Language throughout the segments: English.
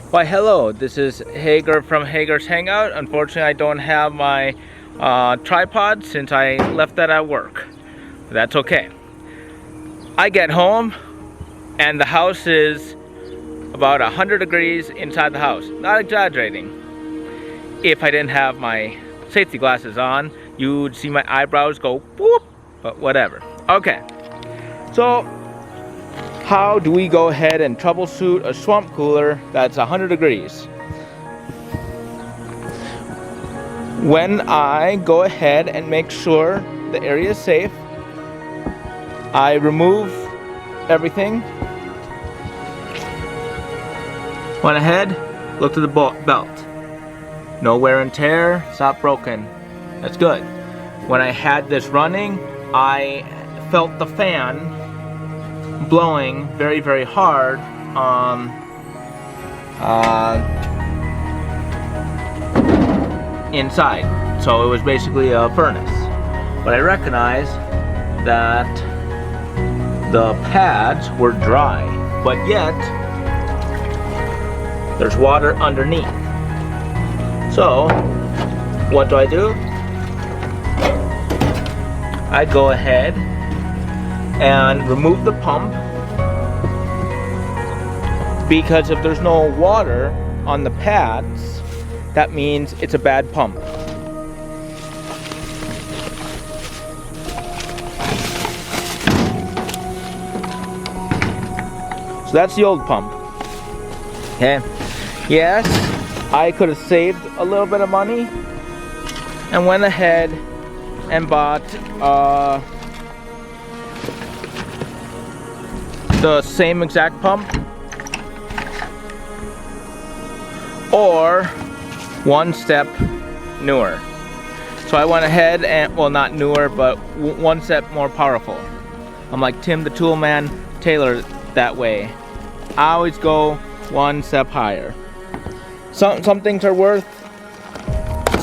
Why hello, this is Hager from Hager's Hangout. Unfortunately I don't have my tripod since I left that at work. That's okay. I get home and the house is about 100 degrees inside the house. Not exaggerating. If I didn't have my safety glasses on, you would see my eyebrows go whoop, but whatever. Okay, so how do we go ahead and troubleshoot a swamp cooler that's 100 degrees? When I go ahead and make sure the area is safe, I remove everything. Went ahead, looked at the belt. No wear and tear, it's not broken. That's good. When I had this running, I felt the fan blowing very, very hard inside. So it was basically a furnace. But I recognized that the pads were dry, but yet there's water underneath. So what do? I go ahead and remove the pump, because if there's no water on the pads, that means it's a bad pump. So that's the old pump. Okay. Yes, I could have saved a little bit of money and went ahead and bought the same exact pump, or one step newer. So I went ahead and, well, not newer, but one step more powerful. I'm like Tim the Tool Man Taylor that way. I always go one step higher. Some things are worth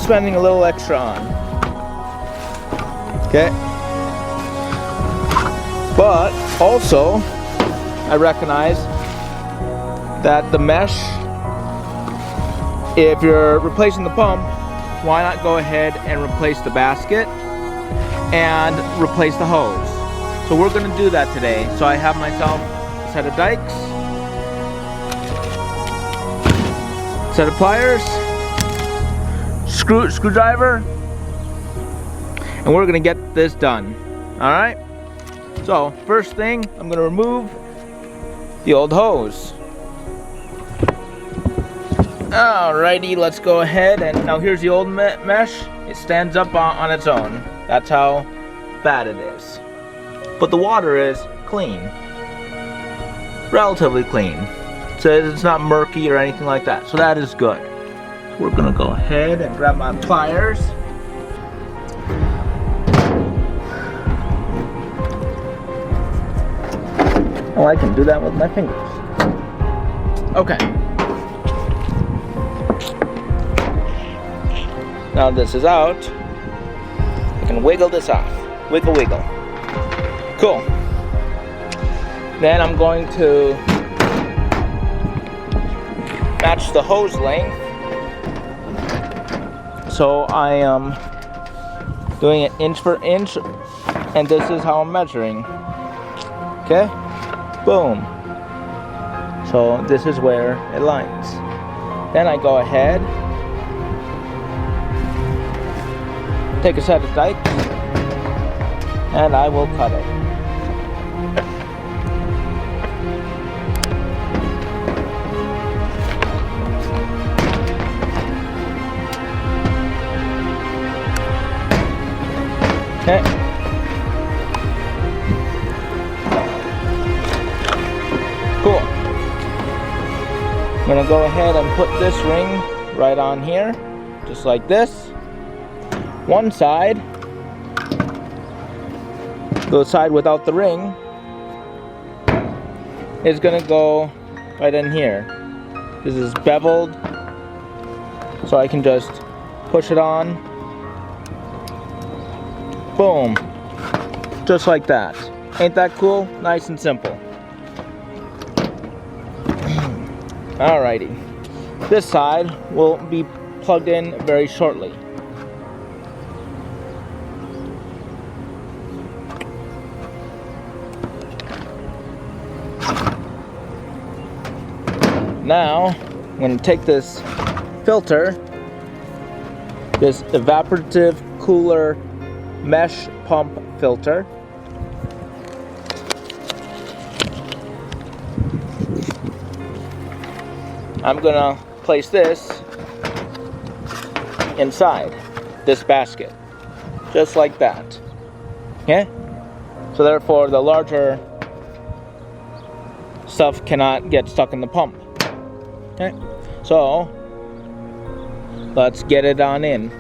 spending a little extra on. Okay? But also, I recognize that the mesh, if you're replacing the pump, why not go ahead and replace the basket and replace the hose? So we're going to do that today. So I have myself a set of dikes, set of pliers, screwdriver, and we're going to get this done. Alright? So first thing, I'm going to remove the old hose. Alrighty, let's go ahead, and now here's the old mesh. It stands up on its own. That's how bad it is. But the water is clean. Relatively clean. It says it's not murky or anything like that, so that is good. So we're gonna go ahead and grab my pliers. Oh, I can do that with my fingers. Okay. Now this is out. I can wiggle this off. Wiggle, wiggle. Cool. Then I'm going to match the hose length. So I am doing it inch for inch, and this is how I'm measuring. Okay? Boom. So this is where it lines. Then I go ahead, take a set of dikes, and I will cut it. Okay. Cool. I'm gonna go ahead and put this ring right on here, just like this. One side, the side without the ring, is gonna go right in here. This is beveled, so I can just push it on. Boom. Just like that. Ain't that cool? Nice and simple. Alrighty. this side will be plugged in very shortly. Now, I'm going to take this filter, this evaporative cooler mesh pump filter, I'm going to place this inside this basket, just like that. Okay? So therefore the larger stuff cannot get stuck in the pump. Okay, so let's get it on in.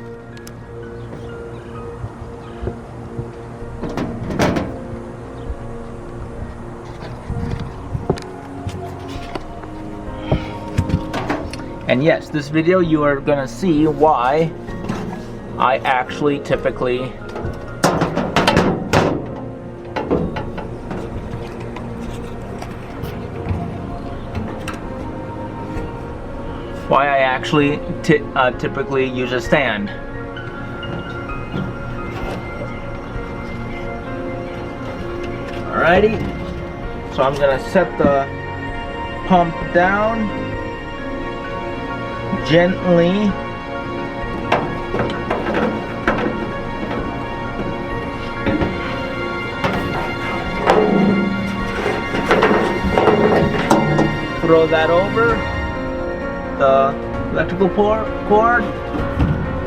And yes, this video you are gonna see why I actually typically typically use a stand. Alrighty, so I'm gonna set the pump down gently. Throw that over the electrical cord.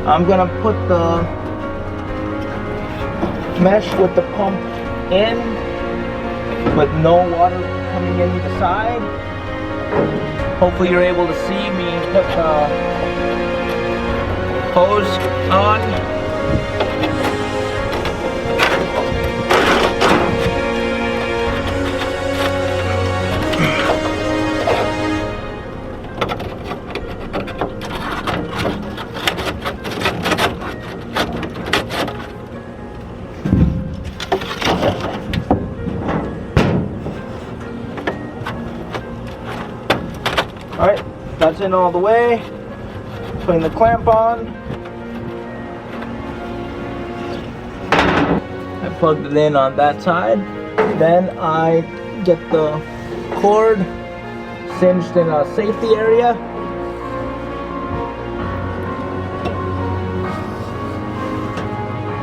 I'm gonna put the mesh with the pump in, with no water coming in the side. Hopefully you're able to see me put the hose on. Alright, that's in all the way. Putting the clamp on. I plugged it in on that side. Then I get the cord cinched in a safety area.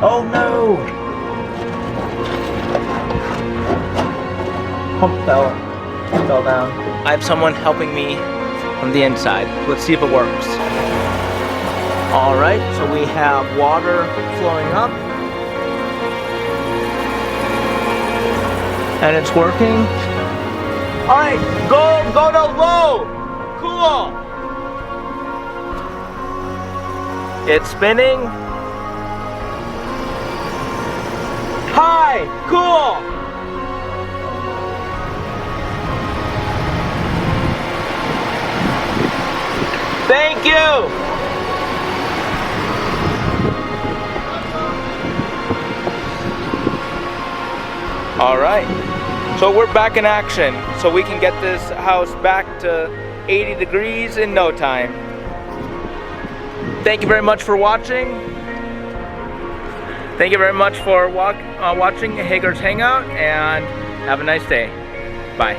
Oh no! Pump fell down. I have someone helping me from the inside. Let's see if it works. Alright, so we have water flowing up. And it's working. Alright, go to low! Cool! It's spinning. High! Cool! Thank you! Alright, so we're back in action, so we can get this house back to 80 degrees in no time. Thank you very much for watching. Thank you very much for watching HAGER'S Hangout, and have a nice day. Bye.